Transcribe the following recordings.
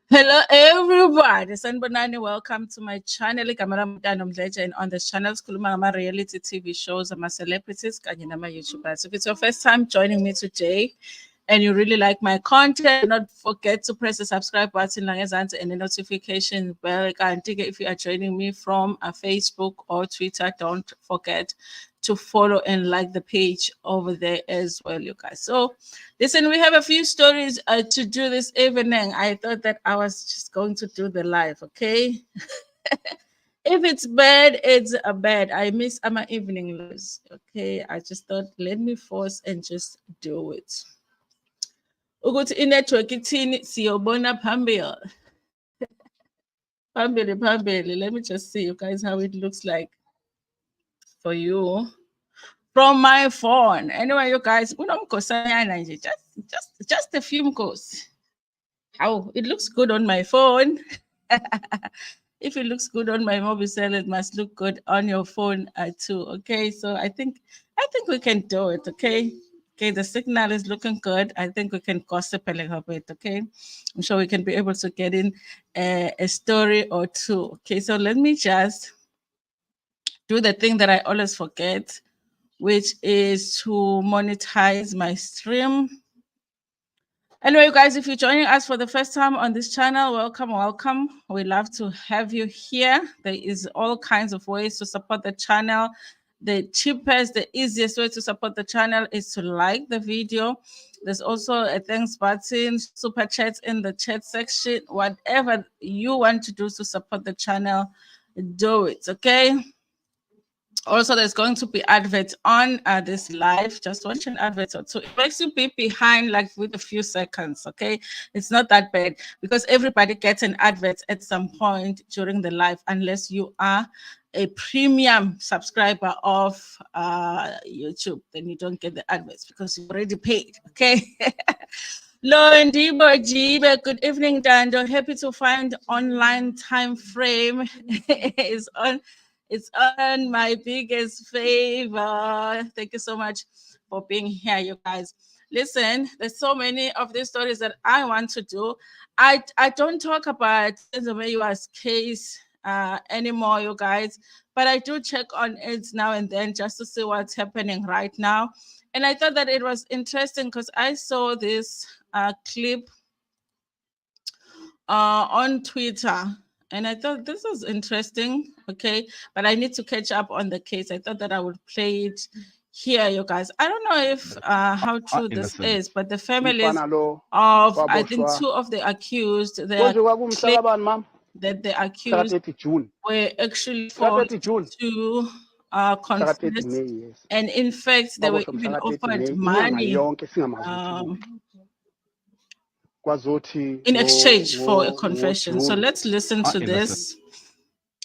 Hello everybody, Sanbonani, welcome to my channel. And on this channel, my reality TV shows, my celebrities, and my YouTubers. If it's your first time joining me today and you really like my content, do not forget to press the subscribe button and the notification bell. If you are joining me from a Facebook or Twitter, don't forget to follow and like the page over there as well, you guys. So listen, we have a few stories to do this evening. I thought that I was just going to do the live, okay? If it's bad, it's a bad. I miss my evening lives, okay? I just thought, let me force and just do it. Ukuthi inetwork ithini siyobona phambili. Phambili. Let me just see you guys how it looks like for you from my phone. Anyway, you guys, just a few mkos. How it looks good on my phone. If it looks good on my mobile cell, it must look good on your phone too. Okay, so I think we can do it. Okay. Okay, the signal is looking good. I think we can gossip a little bit, okay? I'm sure we can be able to get in a story or two. Okay, so let me just do the thing that I always forget, which is to monetize my stream. Anyway, you guys, if you're joining us for the first time on this channel, welcome. We love to have you here. There is all kinds of ways to support the channel. The cheapest, the easiest way to support the channel is to like the video. There's also a thanks button, super chats in the chat section. Whatever you want to do to support the channel, do it, okay? Also, there's going to be adverts on this live. Just watch an advert or two. It makes you be behind like with a few seconds, okay? It's not that bad because everybody gets an advert at some point during the live unless you are a premium subscriber of YouTube. Then you don't get the adverts because you already paid, okay? Londi Jibe, good evening, Dando. Happy to find online time frame is on. It's on my biggest favor. Thank you so much for being here, you guys. Listen, there's so many of these stories that I want to do. I don't talk about Senzo Meyiwa's case anymore, you guys, but I do check on it now and then just to see what's happening right now. And I thought that it was interesting because I saw this clip on Twitter. And I thought this was interesting, okay? But I need to catch up on the case. I thought that I would play it here, you guys. I don't know if how true this is, but the families of, I think, two of the accused, they are that the accused were actually forced to confess. And in fact, they were even offered money in exchange for a confession. So let's listen to this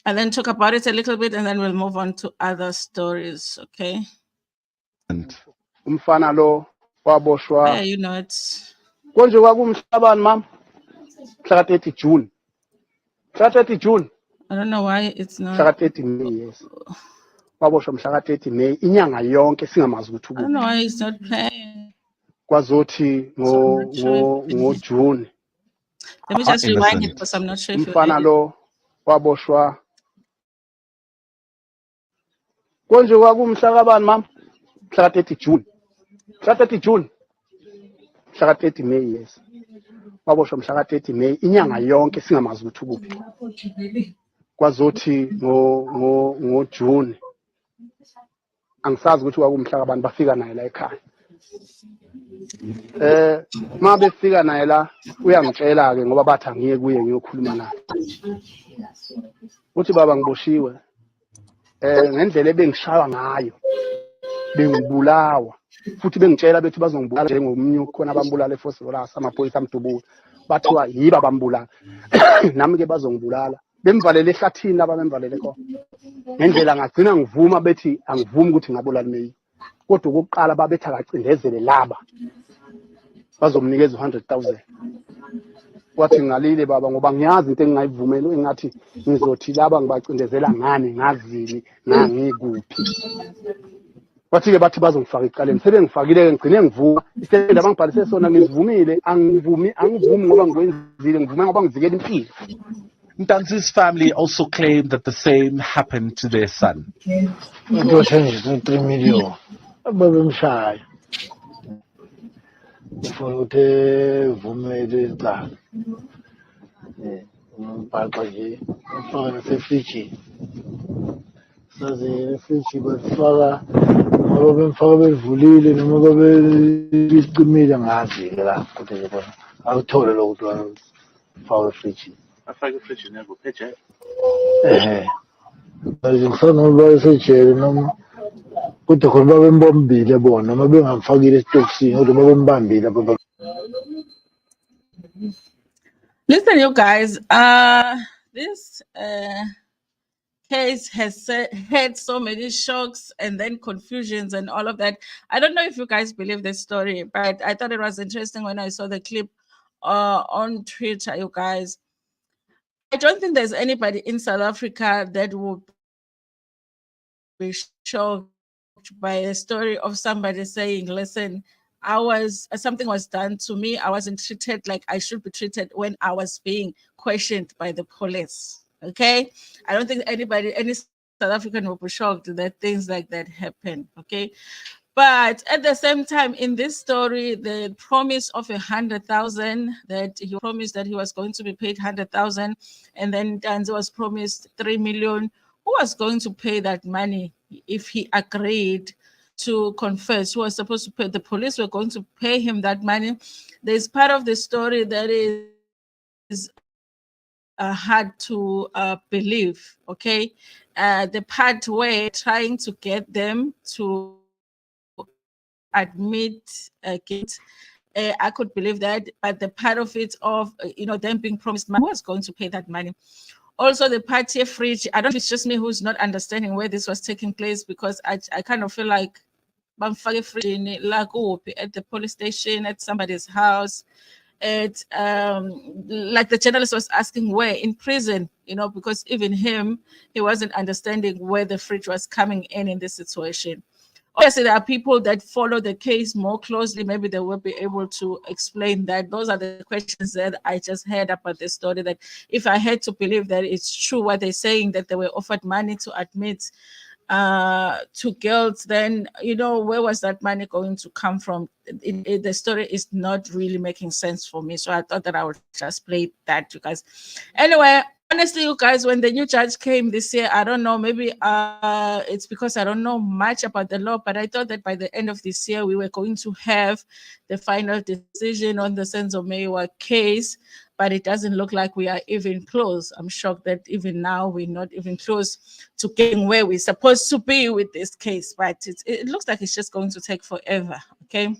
and then talk about it a little bit, and then we'll move on to other stories, okay? Umfana waboshwa. Yeah, you know it. Konje kwakumhlabani mama? 30 June. 30 June. I don't know why it's not. 30 May, yes. Waboshwa 30 May. Inyanga yonke singamazi ukuthi I don't know why it's not playing. Kwazothi ngo June. Let me just rewind it because I'm not sure if Umfana waboshwa. Konje kwakumhlabani mama? 30 June. 30 June. 30 May, yes. Waboshwa 30 May. Inyanga yonke singamazi ukuthi ukuphi. Kwazothi ngo June. Angisazi ukuthi kwakumhla abantu bafika naye la ekhaya. Ma befika naye la uyangitshela ke ngoba bathi angiye kuye ngiyokhuluma naye. Uthi baba ngiboshiwe. Ngendlela ebengishaywa ngayo. bengibulawa futhi bengitshela bethi bazongibulala njengomnye khona abambulala eFosloras amaphoyisa amdubula bathiwa yiba bambulala nami ke bazongibulala bemvalele ehlathini laba bemvalele khona ngendlela ngagcina ngivuma bethi angivumi ukuthi ngabulala Meyi kodwa okokuqala babethi akacindezele laba bazomnikeza 100,000 wathi ngalile baba ngoba ngiyazi into engingayivumela engathi ngizothi laba ngibacindezela ngani ngazini ngangikuphi wathi-ke bathi bazongifaka ekuqaleni sebengifakile-ke ngigcine ngivuma isitenda abangibhalise sona ngizivumile angivumi ngoba ngikwenzile ngivume ngoba ngivikela impilo. Ntanzi's family also claimed that the same happened to their son. It was 3 million. Babemshaya. Ufuna ukuthi vumele icala. Umbhaqa nje ufaka nasefrijini. Sazi ifriji bafaka ngoba bemfaka belivulile noma babecimile ngazi la ukuthi nje bona awuthole lokho faka efrijini. Afake efrijini yabo pheje. Ngisanoba esejele noma kodwa khona babembambile bona noma bengamfakile esitokisini kodwa babembambile baba. Listen, you guys, this case has had so many shocks and then confusions and all of that. I don't know if you guys believe this story, but I thought it was interesting when I saw the clip on Twitter, you guys. I don't think there's anybody in South Africa that would be shocked by a story of somebody saying, listen, something was done to me. I wasn't treated like I should be treated when I was being questioned by the police. Okay. I don't think any South African will be shocked that things like that happen. Okay. But at the same time, in this story, the promise of 100,000, that he promised that he was going to be paid 100,000, and then Tanzi was promised 3 million. Who was going to pay that money if he agreed to confess? Who was supposed to pay? The police were going to pay him that money. There's part of the story that is hard to believe, okay? The part where trying to get them to admit guilt, I could believe that, but the part of it of, them being promised money, who was going to pay that money? Also, the party fridge, I don't know if it's just me who's not understanding where this was taking place, because I kind of feel like at the police station, at somebody's house, at like the journalist was asking where, in prison, because even him, he wasn't understanding where the fridge was coming in this situation. Obviously, there are people that follow the case more closely. Maybe they will be able to explain that. Those are the questions that I just heard about the story, that if I had to believe that it's true what they're saying, that they were offered money to admit to guilt, then, where was that money going to come from? The story is not really making sense for me. So I thought that I would just play that, you guys. Anyway, honestly, you guys, when the new judge came this year, I don't know, maybe it's because I don't know much about the law, but I thought that by the end of this year, we were going to have the final decision on the Senzo Meyiwa case, but it doesn't look like we are even close. I'm shocked that even now we're not even close to getting where we're supposed to be with this case, but it looks like it's just going to take forever, okay?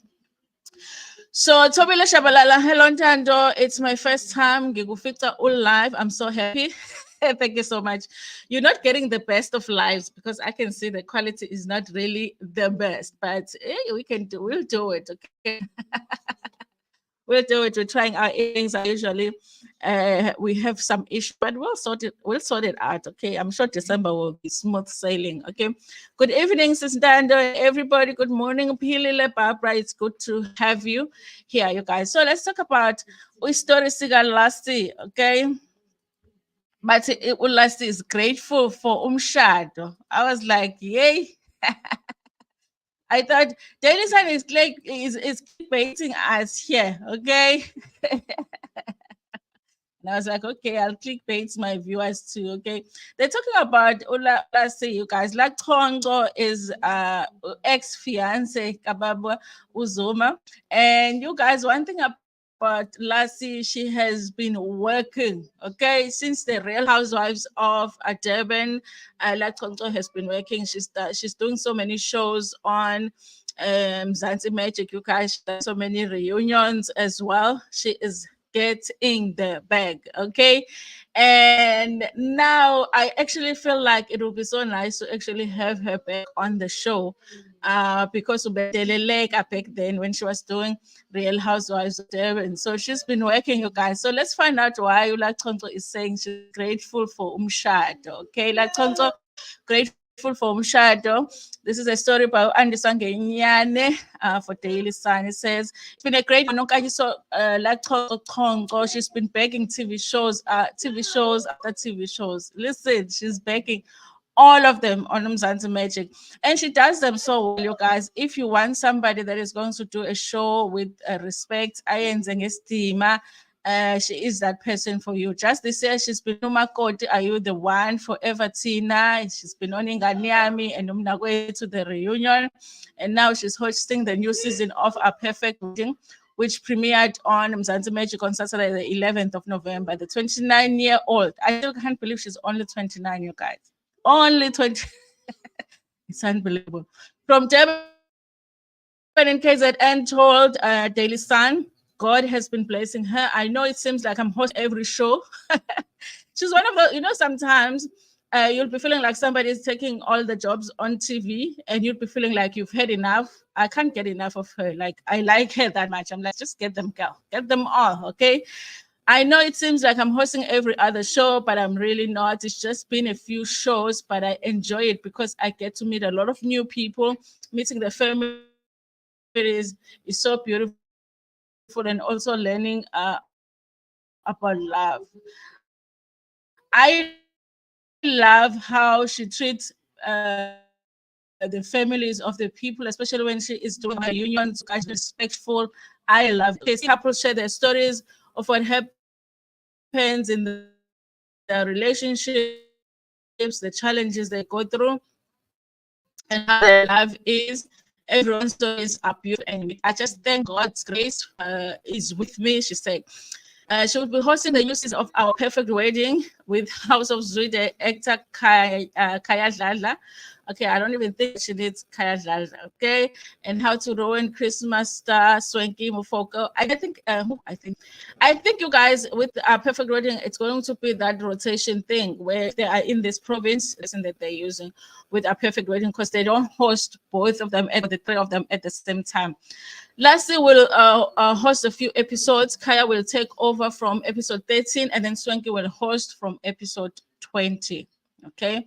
So, Tobile Shabalala, hello, Ntando. It's my first time. Gigufita all live. I'm so happy. Thank you so much. You're not getting the best of lives because I can see the quality is not really the best, but we'll do it, okay? We'll do it. We're trying our things. Usually, we have some issue, but we'll sort it out. Okay. I'm sure December will be smooth sailing. Okay. Good evening, Sister Dando. Everybody. Good morning, Pilile Barbara. It's good to have you here, you guys. So let's talk about story Siga Lasti. Okay. But it will last is grateful for Umshado. I was like, yay. I thought Daily Sun is clickbaiting us here, okay? And I was like, okay, I'll clickbait my viewers too, okay? They're talking about, let's say you guys, LaChonco is ex-fiance Kababa Uzoma. And you guys, one thing but Lassie, she has been working, okay, since the Real Housewives of Durban. LaChonco has been working. She's doing so many shows on Zanzi Magic. You guys, she's done so many reunions as well. She is getting the bag, okay? And now I actually feel like it would be so nice to actually have her back on the show, because back then when she was doing Real Housewives of Durban. So she's been working, you guys. So let's find out why LaChonco is saying she's grateful for Umshado. Okay, LaChonco, grateful for Umshado. This is a story by Andisang Nyane for Daily Sun. It says, it's been a great one. So, LaChonco, she's been begging TV shows after TV shows. Listen, she's begging all of them on Mzansi Magic. And she does them so well, you guys. If you want somebody that is going to do a show with respect, she is that person for you. Just this year, she's been Umakoti, Are You the One? Forever Tina. She's been on Inganiami and Umnagwe to the reunion. And now she's hosting the new season of A Perfect Wedding, which premiered on Mzansi Magic on Saturday, the 11th of November. The 29-year-old. I still can't believe she's only 29, you guys. Only 20. It's unbelievable. From Durban and KZN told Daily Sun, God has been blessing her. I know it seems like I'm hosting every show. She's one of the, sometimes you'll be feeling like somebody is taking all the jobs on TV and you'll be feeling like you've had enough. I can't get enough of her. Like, I like her that much. I'm like, just get them, girl. Get them all, okay? I know it seems like I'm hosting every other show, but I'm really not. It's just been a few shows, but I enjoy it because I get to meet a lot of new people. Meeting the families is so beautiful, and also learning about love. I love how she treats the families of the people, especially when she is doing her reunions. Guys, respectful. I love it. Couples share their stories of what happens in the relationships, the challenges they go through, and how their love is. Everyone's stories are beautiful, and I just thank God's grace is with me, she said. She will be hosting the uses of Our Perfect Wedding with House of Zwide actor Kaya Dladla. Okay, I don't even think she needs Kaya Dladla, okay? And How to Ruin Christmas star Swanky Mufoko. I think you guys, with Our Perfect Wedding, it's going to be that rotation thing where they are in this province that they're using with Our Perfect Wedding, because they don't host both of them the three of them at the same time. Lassie will host a few episodes. Kaya will take over from episode 13, and then Swanky will host from episode 20. Okay.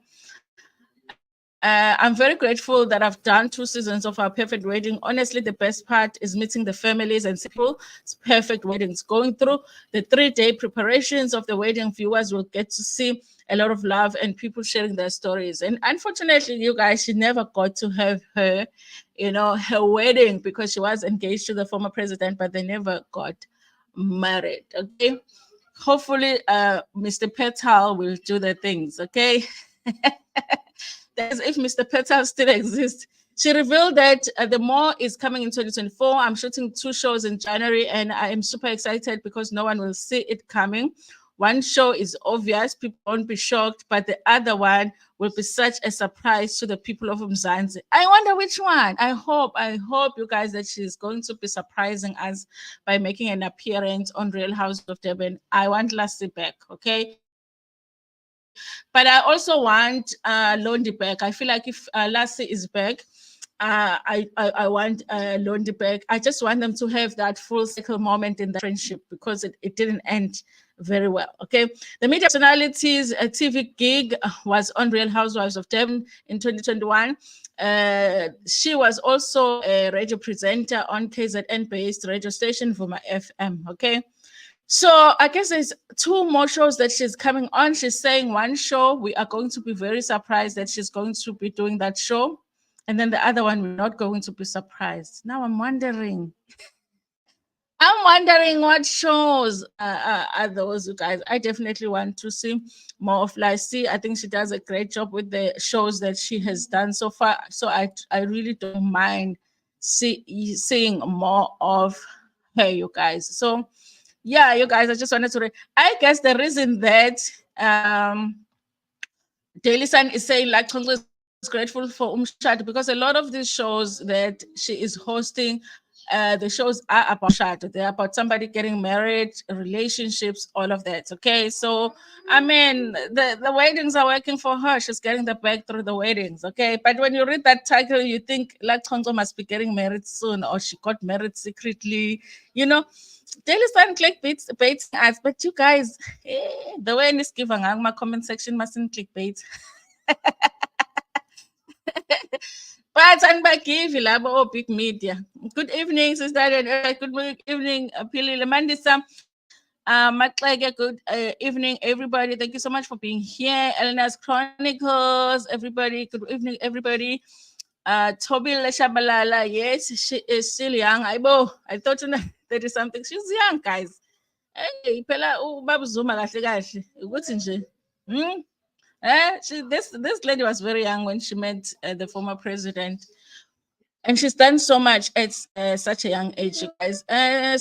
I'm very grateful that I've done 2 seasons of Our Perfect Wedding. Honestly, the best part is meeting the families and people. It's perfect weddings. Going through the 3-day preparations of the wedding, viewers will get to see a lot of love and people sharing their stories. And unfortunately, you guys, she never got to have her, her wedding, because she was engaged to the former president, but they never got married. Okay. Hopefully, Mr. Petal will do the things. Okay. As if Mr. Petal still exists. She revealed that The More is coming in 2024. I'm shooting 2 shows in January, and I am super excited because no one will see it coming. One show is obvious, people won't be shocked, but the other one will be such a surprise to the people of Mzansi. I wonder which one. I hope you guys that she's going to be surprising us by making an appearance on Real House of Durban. I want Lassie back, okay? But I also want Londi back. I feel like if Lassie is back, I want Londi back. I just want them to have that full circle moment in the friendship, because it didn't end very well. Okay. The media personalities TV gig was on Real Housewives of Durban in 2021. She was also a radio presenter on KZN-based radio station Vuma FM. Okay. So I guess there's 2 more shows that she's coming on. She's saying one show, we are going to be very surprised that she's going to be doing that show. And then the other one, we're not going to be surprised. Now I'm wondering what shows are those, you guys. I definitely want to see more of Lassie. I think she does a great job with the shows that she has done so far. So I really don't mind seeing more of Okay, you guys. So, yeah, you guys, I just wanted to. I guess the reason that Daily Sun is saying LaChonco is grateful for Umshado because a lot of these shows that she is hosting, the shows are about Umshado. They're about somebody getting married, relationships, all of that. Okay, so I mean, the weddings are working for her. She's getting the bag through the weddings. Okay, but when you read that title, you think LaChonco must be getting married soon, or she got married secretly. You know, Daily Sun clickbait ads, but you guys, the way this giving my comment section mustn't clickbait. But andibagivi labo big media. Good evening, sister. Good evening, Philile Mandisa. Maxeke, good evening, everybody. Thank you so much for being here. Elena's Chronicles, everybody. Good evening, everybody. Toby Leshabalala, yes, she is still young. I thought 30 something. She's young, guys. Hey, phela ubaba Zuma kahle kahle. Ukuthi nje. This lady was very young when she met the former president. And she's done so much at such a young age, you guys.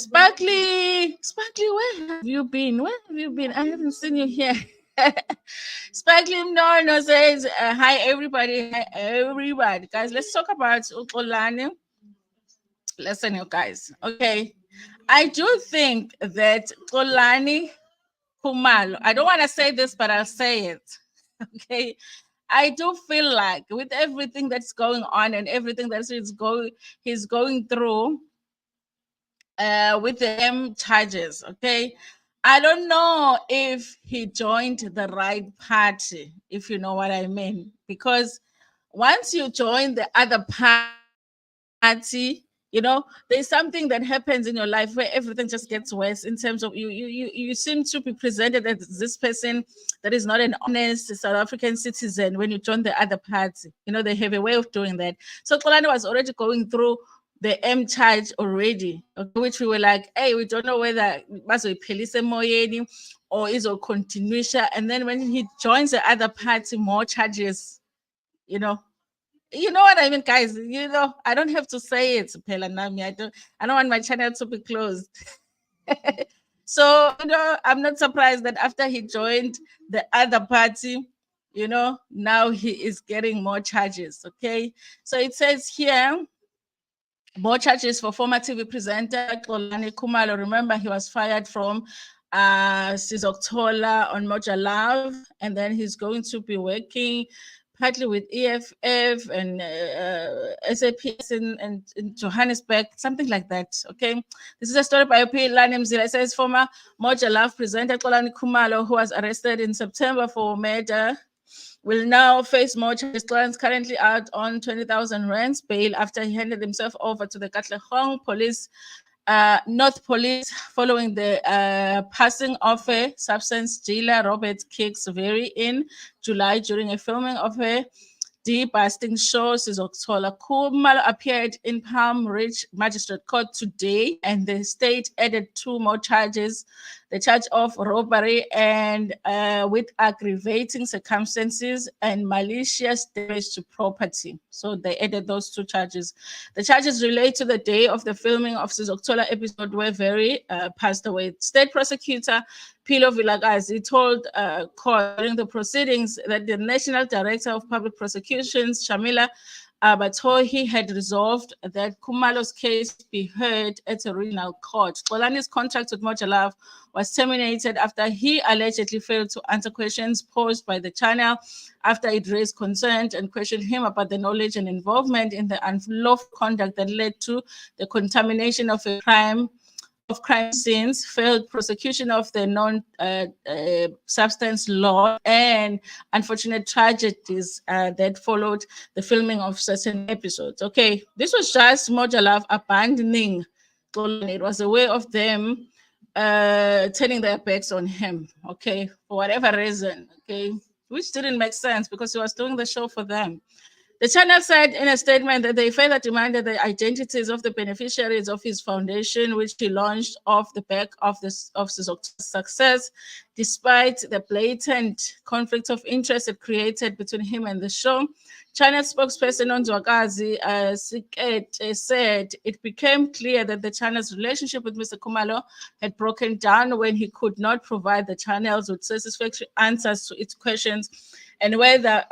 Sparkly, where have you been? Where have you been? I haven't seen you here. Sparkly no says, hi, everybody. Hi, everybody. Guys, let's talk about Xolani. Listen, you guys. Okay. I do think that Xolani Khumalo, I don't want to say this, but I'll say it. Okay. I do feel like with everything that's going on and everything that he's going through with the charges, okay? I don't know if he joined the right party, if you know what I mean. Because once you join the other party, you know, there's something that happens in your life where everything just gets worse in terms of you seem to be presented as this person that is not an honest South African citizen when you join the other party. You know, they have a way of doing that. So Xolani was already going through the M charge already, okay, which we were like, hey, we don't know whether bazoyiphelisa emoyeni or izocontinuisha. And then when he joins the other party, more charges, you know what I mean, guys. You know, I don't have to say it, Phela Nami. I don't want my channel to be closed. So, you know, I'm not surprised that after he joined the other party, you know, now he is getting more charges. Okay. So it says here, more charges for former TV presenter Xolani Khumalo. Remember, he was fired from Sizokuthola on Moja Love, and then he's going to be working partly with EFF and SAPS in Johannesburg, something like that. Okay, this is a story by Lani Mzila. It says former Moja Love presenter Xolani Khumalo, who was arrested in September for murder, will now face more charges. Clients currently out on 20,000 rands bail after he handed himself over to the Katlehong police, North Police, following the passing of a substance dealer, Robert Kicks, very in July during a filming of a de-busting show. Sizokuthola Kumalo appeared in Palm Ridge Magistrate Court today, and the state added 2 more charges: the charge of robbery and with aggravating circumstances and malicious damage to property. So they added those 2 charges. The charges relate to the day of the filming of Sizokuthola episode where Very passed away. State prosecutor Philo Vilakazi told court during the proceedings that the National Director of Public Prosecutions, Shamila Batohi, had resolved that Kumalo's case be heard at a regional court. Xolani's contract with Moja Love was terminated after he allegedly failed to answer questions posed by the channel after it raised concerns and questioned him about the knowledge and involvement in the unlawful conduct that led to the contamination of crime scenes, failed prosecution of the non-substance law, and unfortunate tragedies that followed the filming of certain episodes. Okay, this was just Moja Love abandoning Xolani. It was a way of them turning their backs on him, okay, for whatever reason, okay, which didn't make sense because he was doing the show for them. The channel said in a statement that they further demanded the identities of the beneficiaries of his foundation, which he launched off the back of his success, despite the blatant conflict of interest it created between him and the show. Channel spokesperson Onzwakazi said it became clear that the channel's relationship with Mr. Kumalo had broken down when he could not provide the channels with satisfactory answers to its questions, and whether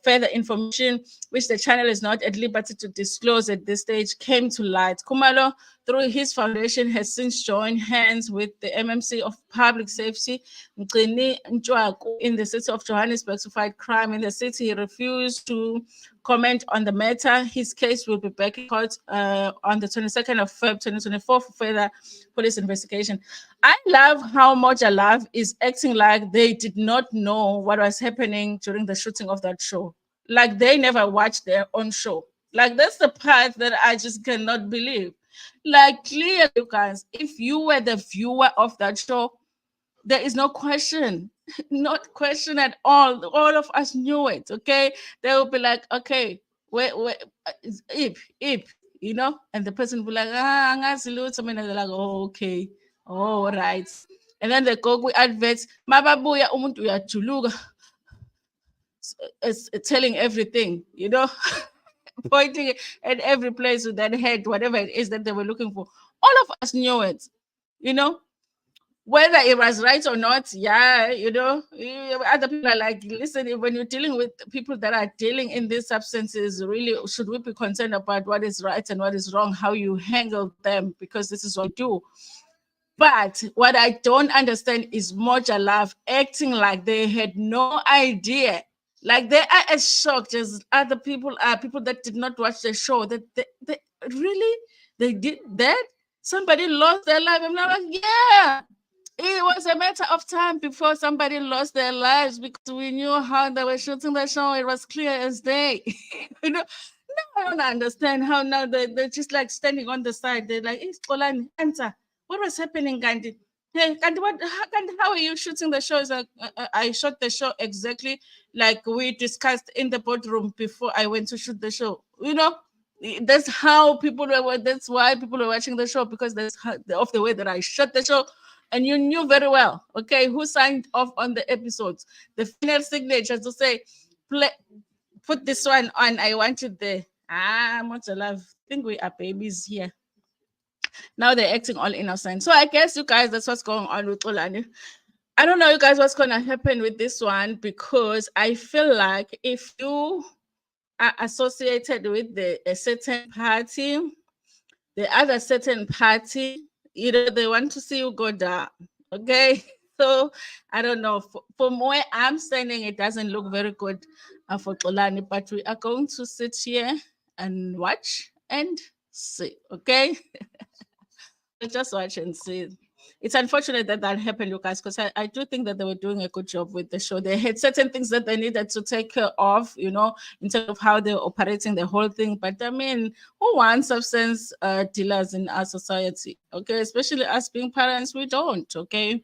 further information, which the channel is not at liberty to disclose at this stage, came to light. Kumalo, through his foundation, has since joined hands with the MMC of Public Safety in the city of Johannesburg to fight crime in the city. He refused to comment on the matter. His case will be back in court on the 22nd of February 2024 for further police investigation. I love how Moja Love is acting like they did not know what was happening during the shooting of that show. Like they never watched their own show. Like that's the part that I just cannot believe. Like clearly, you guys, if you were the viewer of that show, there is no question, not question at all. All of us knew it, okay? They will be like, okay, wait, Ip, you know? And the person will be like, something, and they're like, oh, okay, oh, all right. And then they go with adverts, mababuya umuntu uyajuluka, it's telling everything, you know? Pointing at every place with that head, whatever it is that they were looking for. All of us knew it, you know? Whether it was right or not, yeah, you know, other people are like, listen, when you're dealing with people that are dealing in these substances, really, should we be concerned about what is right and what is wrong, how you handle them, because this is what you do. But what I don't understand is Moja Love acting like they had no idea. Like they are as shocked as other people are, people that did not watch the show, that they really, they did that? Somebody lost their life. I'm not like, yeah. It was a matter of time before somebody lost their lives because we knew how they were shooting the show. It was clear as day. You know, now I don't understand how now they're just like standing on the side. They're like, it's Xolani, answer. What was happening, Gandhi? Hey, Gandhi, how are you shooting the show? It's like, I shot the show exactly like we discussed in the boardroom before I went to shoot the show. You know, that's how people were, that's why people were watching the show, because that's how, of the way that I shot the show. And you knew very well, okay, who signed off on the episodes. The final signature to say, put this one on, I want it there. Much love. I think we are babies here. Now they're acting all innocent. So I guess you guys, that's what's going on with Xolani. I don't know, you guys, what's going to happen with this one, because I feel like if you are associated with a certain party, the other certain party, you know, they want to see you go down. Okay. So I don't know. From where I'm standing, it doesn't look very good for Xolani, but we are going to sit here and watch and see. Okay. Just watch and see. It's unfortunate that that happened, you guys, because I do think that they were doing a good job with the show. They had certain things that they needed to take care of, you know, in terms of how they're operating the whole thing. But I mean, who wants substance dealers in our society? Okay, especially us being parents, we don't. Okay.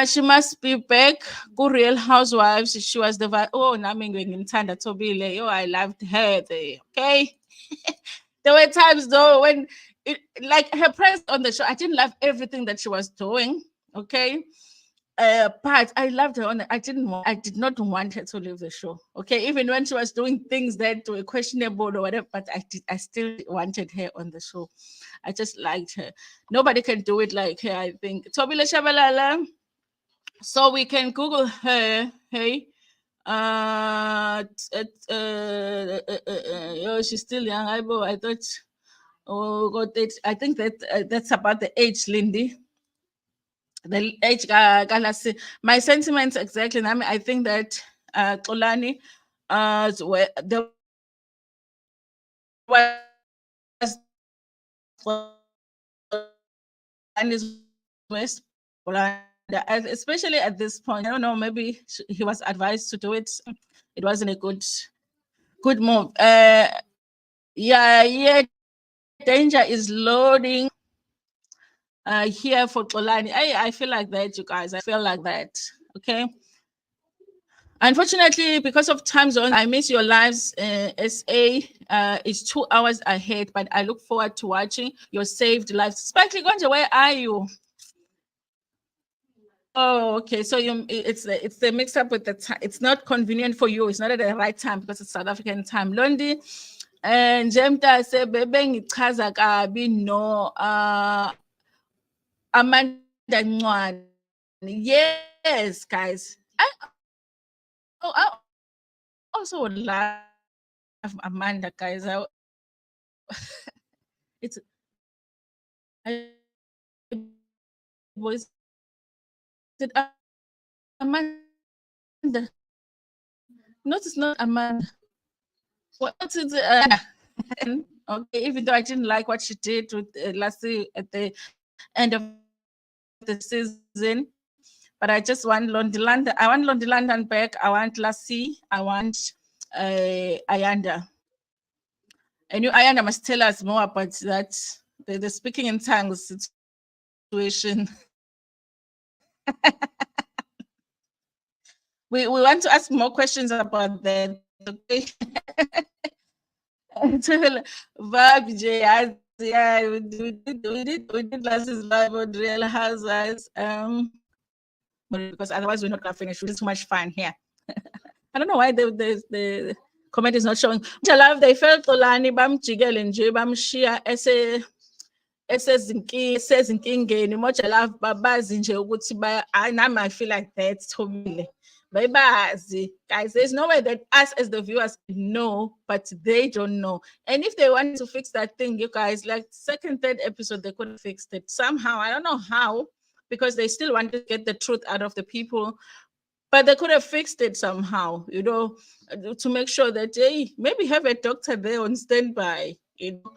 She must be back. Good Real Housewives. She was the I loved her there. Okay. There were times though when like her presence on the show, I didn't love everything that she was doing. Okay. But I loved her on I did not want her to leave the show. Okay. Even when she was doing things that were questionable or whatever, but I still wanted her on the show. I just liked her. Nobody can do it like her, I think. Tobile Shabalala. So we can Google her. Hey. Oh, she's still young. I thought, oh God, I think that that's about the age, Lindy. The age, my sentiments exactly. I mean, I think that Xolani, there was West, especially at this point. I don't know. Maybe he was advised to do it. It wasn't a good move. Yeah. Danger is loading. Here for Xolani. I feel like that, you guys. I feel like that. Okay. Unfortunately, because of time zone, I miss your lives. SA is 2 hours ahead, but I look forward to watching your saved lives. Spike Ligonja, where are you? Oh, okay. So it's the mix up with the time. It's not convenient for you. It's not at the right time because it's South African time. Londi and Jemta say bebe ngichaza kabi no Amanda Ncwane. Yes, guys. I also would love Amanda, guys. It's I was it Amanda. No, it's not Amanda. What is it? Okay, even though I didn't like what she did with Lassie at the end of the season, but I just want Londiland. I want Londiland back. I want Lassie. I want Ayanda. And you, Ayanda, must tell us more about that. The speaking in tongues situation. we want to ask more questions about that. Okay. Vibe, yeah, we did last live on Real Housewives. Because otherwise we're not gonna finish. It's too much fun here. I don't know why the comment is not showing. Love, they felt Xolani bamjikele nje bamshiya esezinkingeni Mojalove babazi nje ukuthi nami I feel like that Thobile bayazi. Guys, there's no way that us as the viewers know, but they don't know. And if they want to fix that thing, you guys, like second, third episode, they could have fixed it somehow. I don't know how, because they still want to get the truth out of the people. But they could have fixed it somehow, you know, to make sure that, hey, maybe have a doctor there on standby, you know.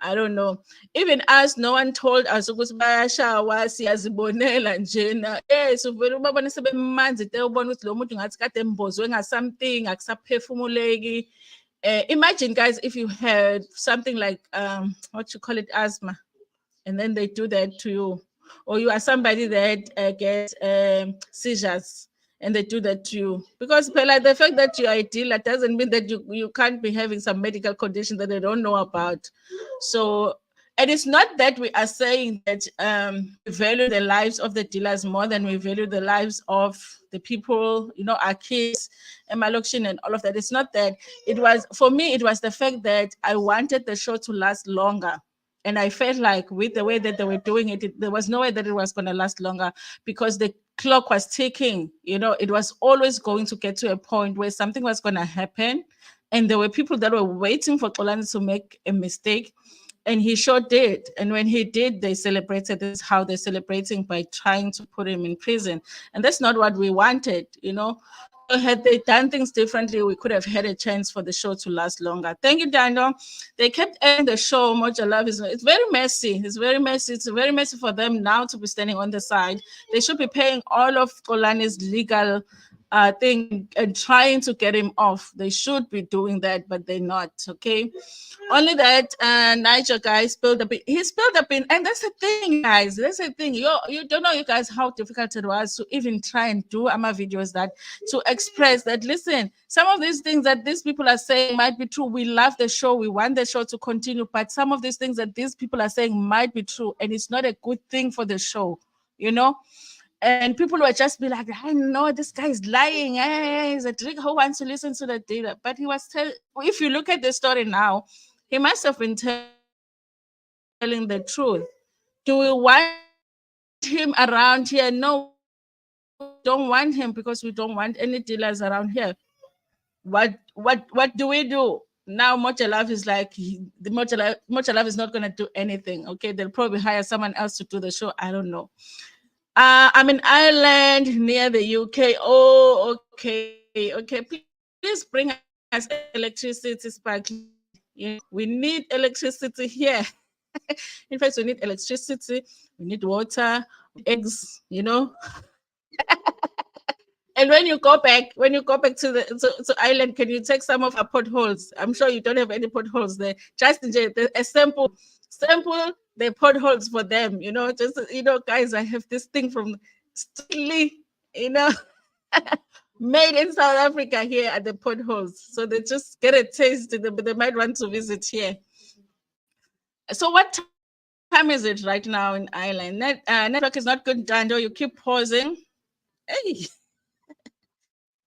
I don't know. Even us, no one told us ukuthi bayashawa siyazibonela njena. So uvela ubabona sebemanzi te ubona ukuthi lo muntu ngathi kade embozwe something akusaphefumuleki. Imagine, guys, if you had something like what you call it, asthma, and then they do that to you, or you are somebody that gets seizures, and they do that to you. Because like, the fact that you are a dealer doesn't mean that you can't be having some medical condition that they don't know about. So, and it's not that we are saying that we value the lives of the dealers more than we value the lives of the people, you know, our kids, and Malokishin and all of that. It's not that. It was, for me, it was the fact that I wanted the show to last longer. And I felt like with the way that they were doing it, there was no way that it was going to last longer, because the clock was ticking. You know, it was always going to get to a point where something was going to happen. And there were people that were waiting for Xolani to make a mistake. And he sure did. And when he did, they celebrated. This is how they're celebrating, by trying to put him in prison. And that's not what we wanted, you know. Had they done things differently, we could have had a chance for the show to last longer. Thank you, Daniel. They kept ending the show. Mojalove is, it's very messy. It's very messy. It's very messy for them now to be standing on the side. They should be paying all of Xolani's legal thing and trying to get him off. They should be doing that, but they're not. Okay. Only that Niger guy spilled a bit. He spilled a bit, and that's the thing, guys. That's the thing. You don't know, you guys, how difficult it was to even try and do AMA videos that to express that. Listen, some of these things that these people are saying might be true. We love the show. We want the show to continue, but some of these things that these people are saying might be true, and it's not a good thing for the show. You know. And people will just be like, I know this guy is lying. He's a trick who wants to listen to the data. But he was if you look at the story now, he must have been telling the truth. Do we want him around here? No, we don't want him, because we don't want any dealers around here. What do we do? Now Mojalove is like, Mojalove is not going to do anything. Okay, they'll probably hire someone else to do the show. I don't know. I'm in Ireland near the UK. Oh, okay. Please bring us electricity, Sparky. Yeah, we need electricity here. In fact, we need electricity, we need water, eggs, you know. And when you go back to the to Ireland, can you take some of our potholes? I'm sure you don't have any potholes there. Just a sample the potholes for them, you know. Just, you know, guys, I have this thing from strictly, you know. made in South Africa here at the potholes. So they just get a taste. They might want to visit here. So what time is it right now in Ireland? Network is not good, Dando. You keep pausing. Hey,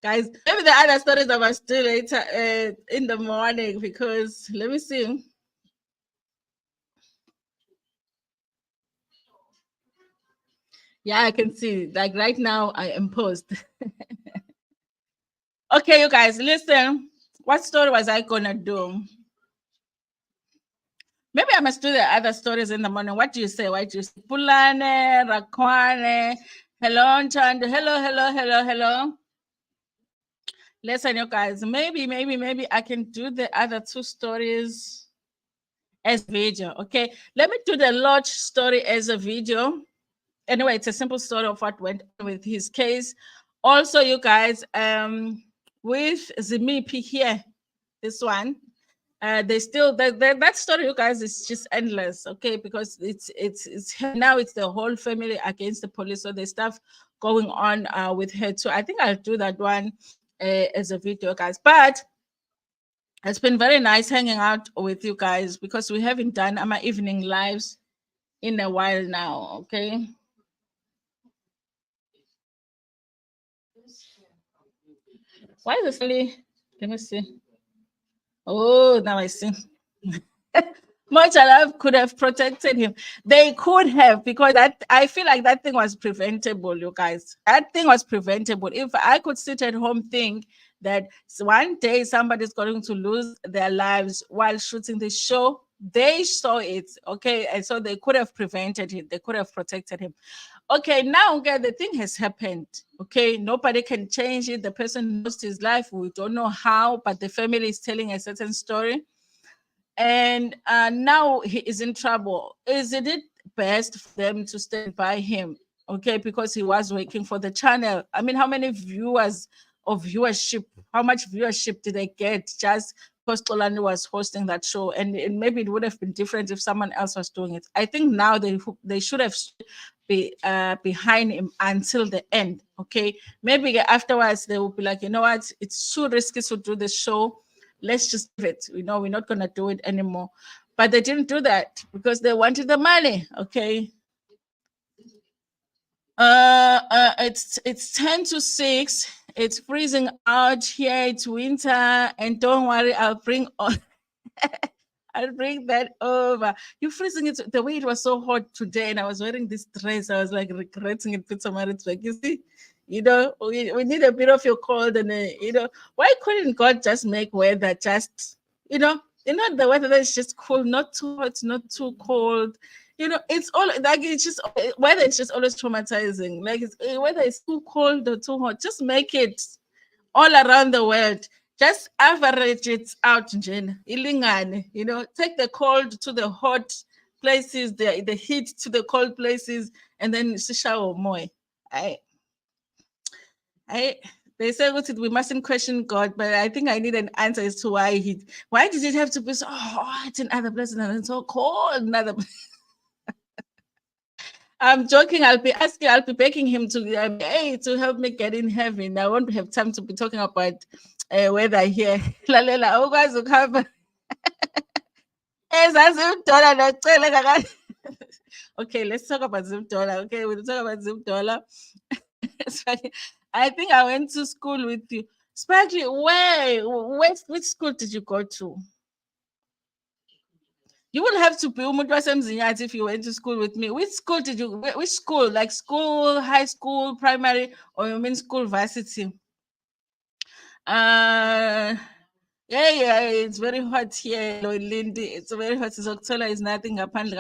guys, maybe the other stories are still later in the morning because let me see. Yeah, I can see. Like right now, I am paused. Okay, you guys, listen. What story was I gonna do? Maybe I must do the other stories in the morning. What do you say? What do you say? Pulane, Rakwane, hello, Nchando, hello. Listen, you guys, maybe I can do the other two stories as video. Okay, let me do the Lorch story as a video. Anyway, it's a simple story of what went on with his case. Also, you guys, with Zimiphi here, this one, they still that story, you guys, is just endless. Okay, because it's now it's the whole family against the police. So there's stuff going on with her too. I think I'll do that one as a video, guys. But it's been very nice hanging out with you guys because we haven't done my evening lives in a while now. Okay. Why is this really? Let me see. Oh, now I see. Much love could have protected him. They could have, because that I feel like that thing was preventable, you guys. That thing was preventable. If I could sit at home think that one day somebody's going to lose their lives while shooting the show, they saw it, okay, and so they could have prevented it. They could have protected him. Okay, now okay, the thing has happened. Okay, nobody can change it. The person lost his life. We don't know how, but the family is telling a certain story and now he is in trouble. Is it best for them to stand by him? Okay, because he was working for the channel. I mean, how many viewers of viewership, how much viewership did they get just because Xolani was hosting that show? And maybe it would have been different if someone else was doing it. I think now they should have be behind him until the end. Okay, maybe afterwards they will be like, you know what, it's too risky to do the show, let's just give it. You know, we're not going to do it anymore. But they didn't do that because they wanted the money. Okay. It's 10 to 6. It's freezing out here. It's winter. And don't worry, I'll bring on. I'll bring that over. You're freezing it the way it was so hot today, and I was wearing this dress. I was like regretting it. Pizza Maritzburg. You see, you know, we need a bit of your cold, and you know, why couldn't God just make weather just, the weather that's just cool, not too hot, not too cold. You know, it's all like it's just weather is just always traumatizing. Like whether it's too cold or too hot, just make it all around the world. Just average it out, Jen. Ilingane, take the cold to the hot places, the heat to the cold places, and then shower more. I they say we mustn't question God, but I think I need an answer as to why did it have to be so hot in other places and so cold in other places? I'm joking. I'll be begging him to help me get in heaven. I won't have time to be talking about weather here. Lalela, awukwazi ukuhamba. Zim Dollar. Okay, let's talk about Zim Dollar. Okay, we'll talk about Zim Dollar. I think I went to school with you. Sparky, which school did you go to? You will have to be umuntu if you went to school with me. Which school did you? Which school? Like school, high school, primary, or you mean school varsity? Yeah, it's very hot here, Lindy. It's very hot. October is nothing apparently.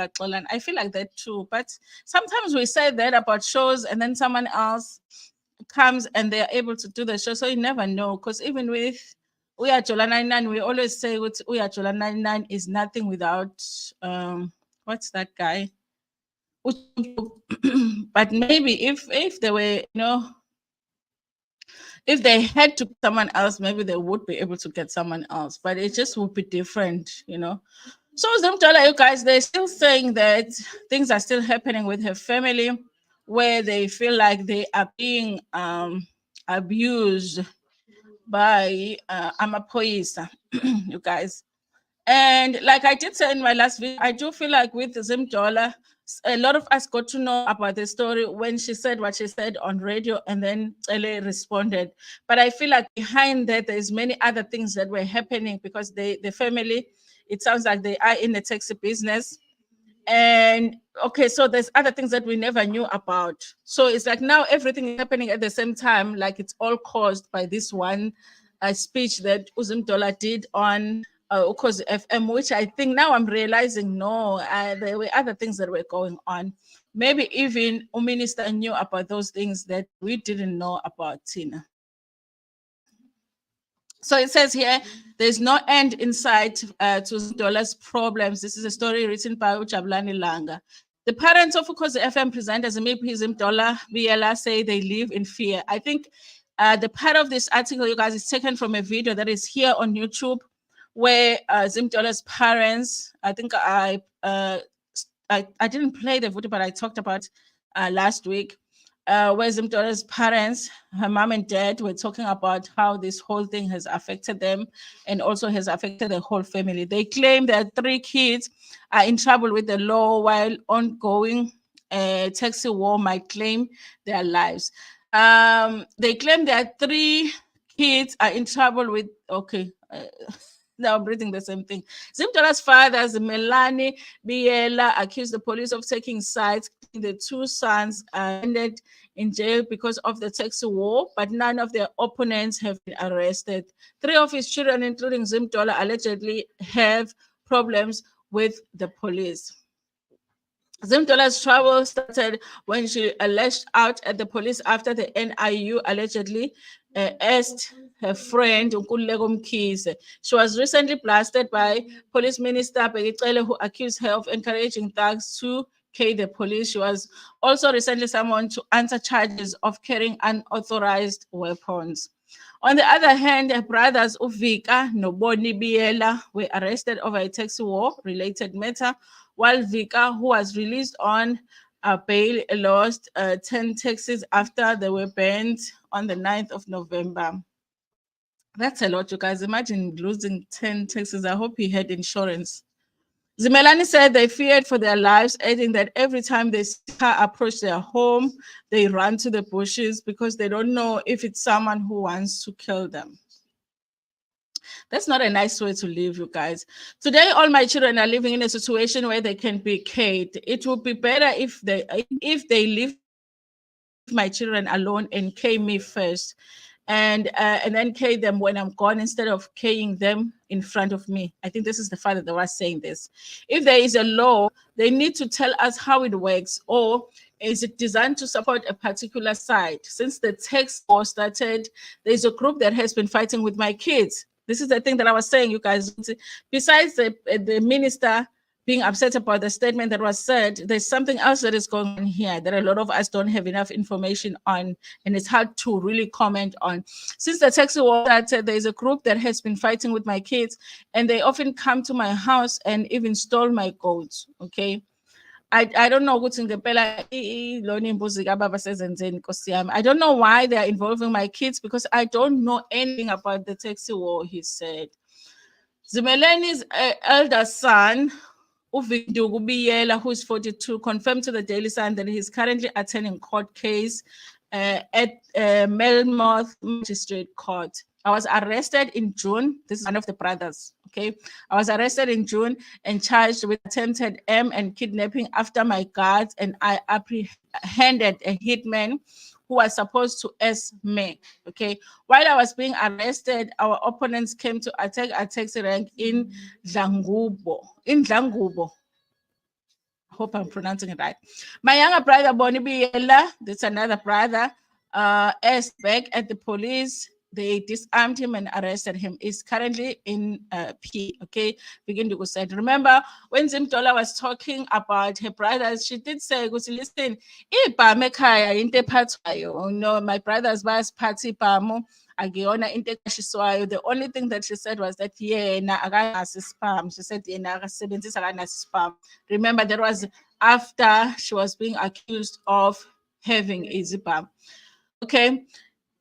I feel like that too. But sometimes we say that about shows, and then someone else comes and they are able to do the show. So you never know. Because even with Uyajola 99, we always say Uyajola 99 is nothing without what's that guy? But maybe if they were, if they had to get someone else, maybe they would be able to get someone else, but it just would be different. So Zim Dollar, you guys, they're still saying that things are still happening with her family where they feel like they are being abused by amaphoyisa, you guys. And like I did say in my last video, I do feel like with Zim Dollar, a lot of us got to know about the story when she said what she said on radio, and then Ele responded. But I feel like behind that, there's many other things that were happening because the family, it sounds like they are in the taxi business. And okay, so there's other things that we never knew about. So it's like now everything is happening at the same time, like it's all caused by this one speech that Zim Dollar did on Ukhozi FM, which I think now I'm realizing no, there were other things that were going on. Maybe even a minister knew about those things that we didn't know about, Tina. So it says here, there's no end in sight to Zim Dollar's problems. This is a story written by Xolani Langa. The parents of Ukhozi FM presenter Zimiphi Zimdollar Biela say they live in fear. I think the part of this article, you guys, is taken from a video that is here on YouTube, where Zim Dollar's parents, I think I didn't play the video, but I talked about last week. Where Zim Dollar's parents, her mom and dad, were talking about how this whole thing has affected them and also has affected the whole family. They claim that 3 kids are in trouble with the law, while ongoing taxi war might claim their lives. They claim that 3 kids are in trouble with, okay, now I'm reading the same thing. Zim Dollar's father, Melani Biela, accused the police of taking sides. The 2 sons ended in jail because of the taxi war, but none of their opponents have been arrested. 3 of his children, including Zim Dollar, allegedly have problems with the police. Zim Dollar's trouble started when she lashed out at the police after the NIU allegedly asked her friend Nkululeko Mkhize. She was recently blasted by Police Minister Begicele, who accused her of encouraging thugs to kill the police. She was also recently summoned to answer charges of carrying unauthorized weapons. On the other hand, her brothers Uvika and Boni Biela were arrested over a taxi war-related matter, while Vika, who was released on bail, lost 10 taxis after they were banned on the 9th of November. That's a lot, you guys. Imagine losing 10 taxis. I hope he had insurance. Zimelani said they feared for their lives, adding that every time they see her approach their home, they run to the bushes because they don't know if it's someone who wants to kill them. That's not a nice way to live, you guys. Today, all my children are living in a situation where they can be cared. It would be better if they leave my children alone and care me first, and then care them when I'm gone instead of caring them in front of me. I think this is the father that was saying this. If there is a law, they need to tell us how it works, or is it designed to support a particular side? Since the tax war started, there's a group that has been fighting with my kids. This is the thing that I was saying, you guys. Besides the minister being upset about the statement that was said, there's something else that is going on here that a lot of us don't have enough information on, and it's hard to really comment on. Since the taxi war started, there's a group that has been fighting with my kids, and they often come to my house and even stole my goats, okay? I don't know what's in the I don't know why they are involving my kids, because I don't know anything about the taxi war, he said. Zimelani's elder son, Uvindugu Biela, who is 42, confirmed to the Daily Sun that he's currently attending court case at Melmoth Magistrate Court. I was arrested in June. This is one of the brothers, okay? I was arrested in June and charged with attempted and kidnapping after my guards, and I apprehended a hitman who was supposed to ask me, okay? While I was being arrested, our opponents came to attack our taxi rank in Dlangubo. I hope I'm pronouncing it right. My younger brother, Boni Biela, that's another brother, asked back at the police. They disarmed him and arrested him. He's currently in P, okay? Begin to go said. Remember, when Zim Dollar was talking about her brothers, she did say, listen, my brothers was party pamo. The only thing that she said was that spam. She said spam. Remember, that was after she was being accused of having easy spam. Okay.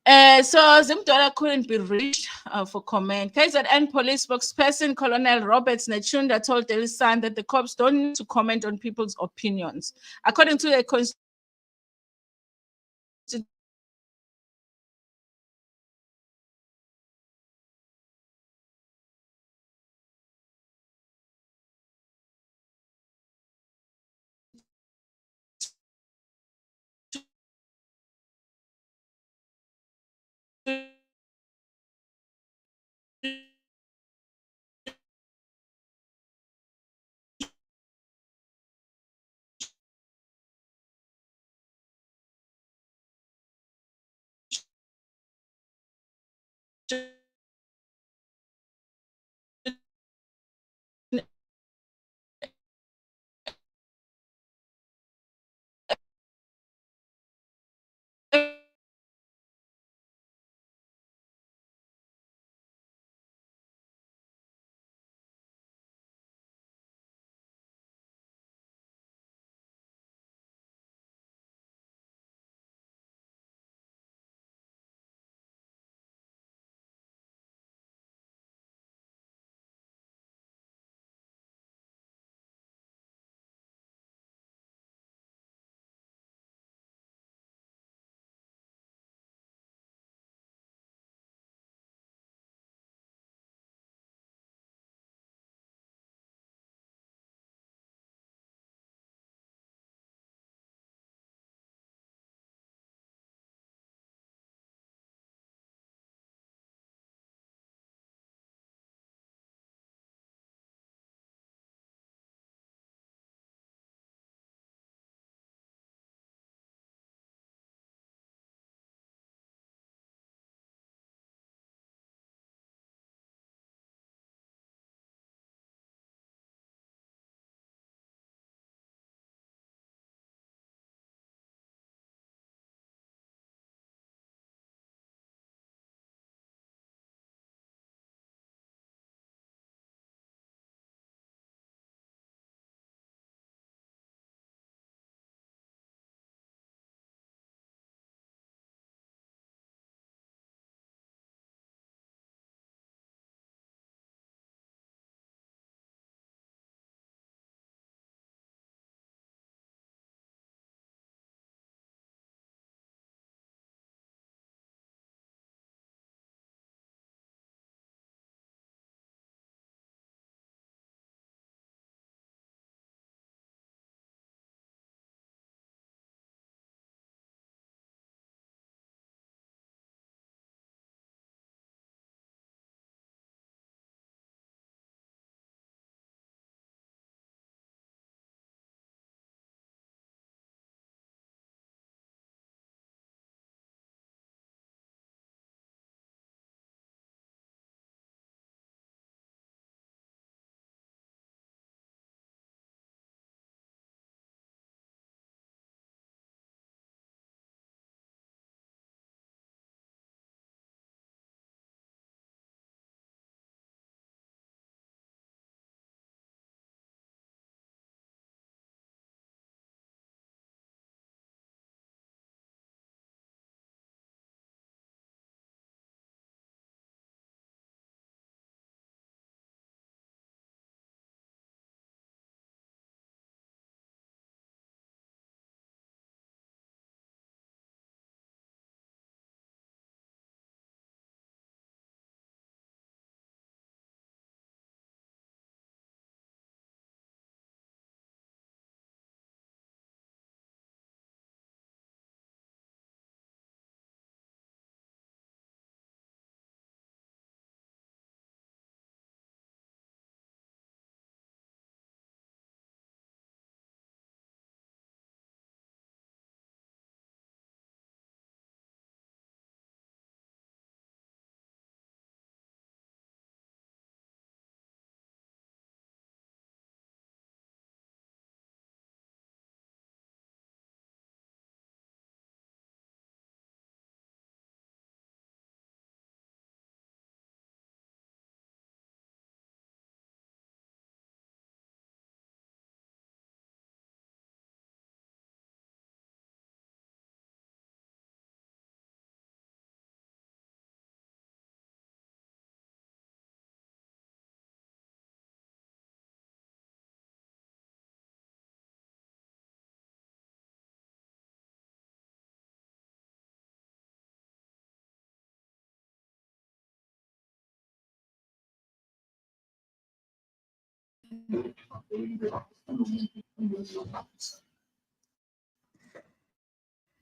So Zim Dollar couldn't be reached for comment. KZN police spokesperson Colonel Roberts Nechunda told Daily Sun that the cops don't need to comment on people's opinions. According to the Constitution,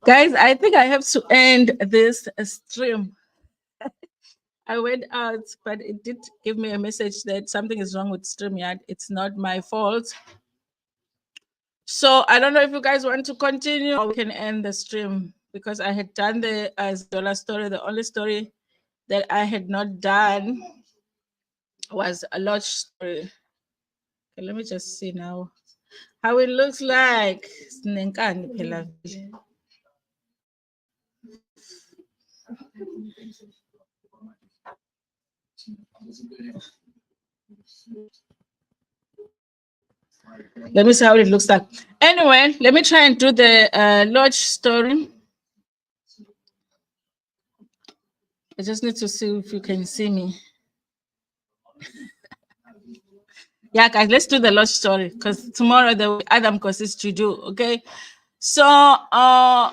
Guys, I think I have to end this stream. I went out, but it did give me a message that something is wrong with StreamYard. It's not my fault. So I don't know if you guys want to continue or we can end the stream because I had done the dollar story. The only story that I had not done was a Lorch story. Okay, let me just see now how it looks like. Let me see how it looks like. Anyway, let me try and do the Lorch story. I just need to see if you can see me. Yeah, guys, let's do the Lorch story because tomorrow there will be Adam courses to do. Okay. So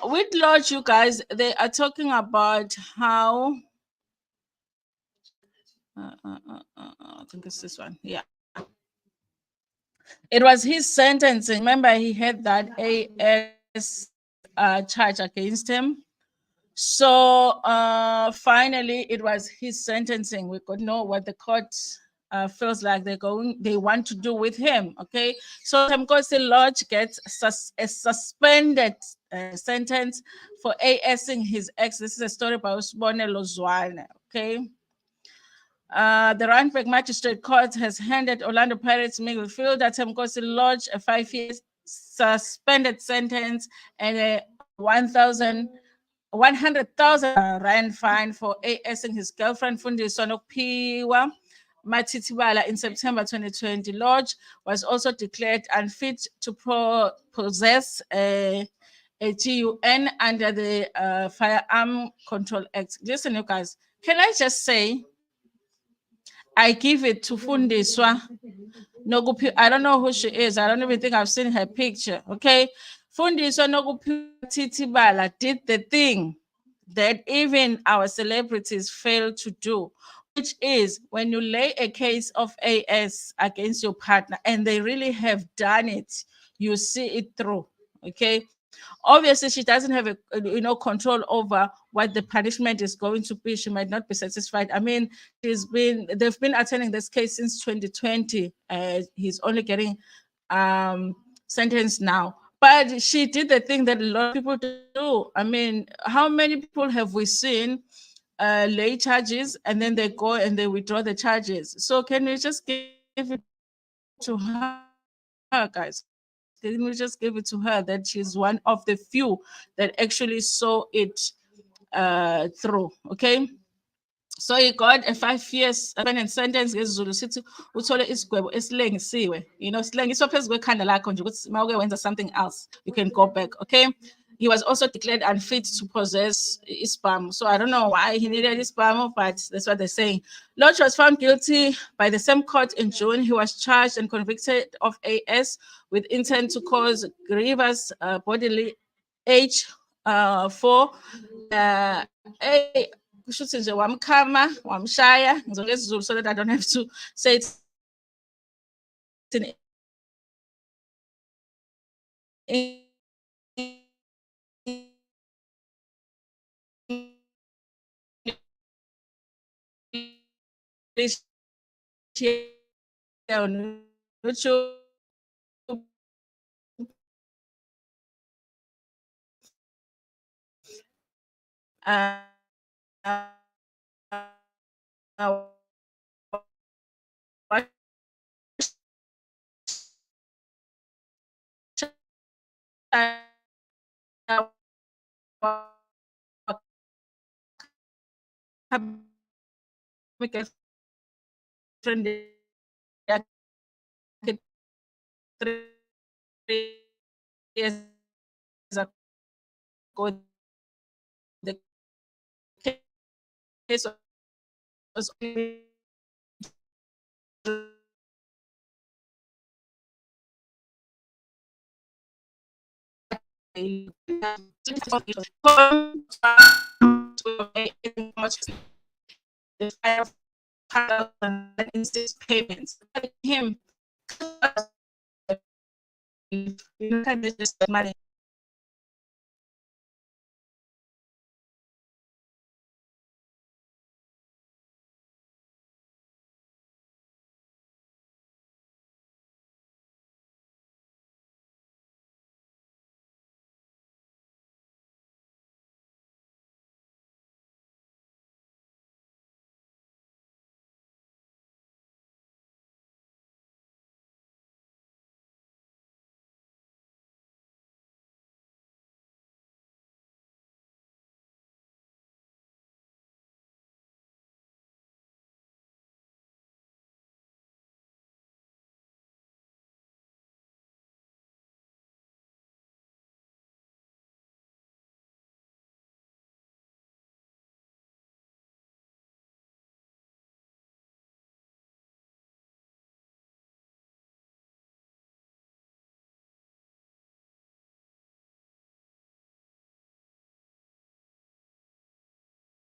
with Lorch, you guys, they are talking about how I think it's this one. Yeah. It was his sentencing. Remember, he had that AS charge against him. So finally, it was his sentencing. We could know what the court feels like they want to do with him. Okay, so Mkosi Lorch gets a suspended sentence for ASing his ex. This is a story by Usbone Lozwane. Okay. The Randburg Magistrate Court has handed Orlando Pirates midfielder Mkosi Lorch a 5-year suspended sentence and a 100,000 rand fine for ASing his girlfriend Fundiswa Nokuphiwa Matitibala in September 2020. Lorch was also declared unfit to possess a GUN under the Firearm Control Act. Listen, you guys, can I just say, I give it to Fundiswa Nokuphiwa. I don't know who she is. I don't even think I've seen her picture. Okay, Fundiswa Nokuphiwa Matitibala did the thing that even our celebrities fail to do, which is when you lay a case of AS against your partner and they really have done it, you see it through. Okay. Obviously, she doesn't have control over what the punishment is going to be. She might not be satisfied. I mean, they've been attending this case since 2020. He's only getting sentenced now. But she did the thing that a lot of people do. I mean, how many people have we seen lay charges and then they go and they withdraw the charges? So can we just give it to her, guys? Can we just give it to her that she's one of the few that actually saw it through? Okay. So he got a 5 years sentence ngesiZulu sithi uthole isigwebo esilengisiwe. Silengiswa phezu kwekhanda lakho nje ukuthi mawuke wenza something else, you can go back. Okay. He was also declared unfit to possess ISPAM. So I don't know why he needed ISPAM, but that's what they're saying. Lorch was found guilty by the same court in June. He was charged and convicted of AS with intent to cause grievous bodily age for kushuthi nje wamkhama wamshaya ngizolesiZulu so that I don't have to say it in English on YouTube. Friend yakhe 3 years ago. The case was payments. Him You can't just spend money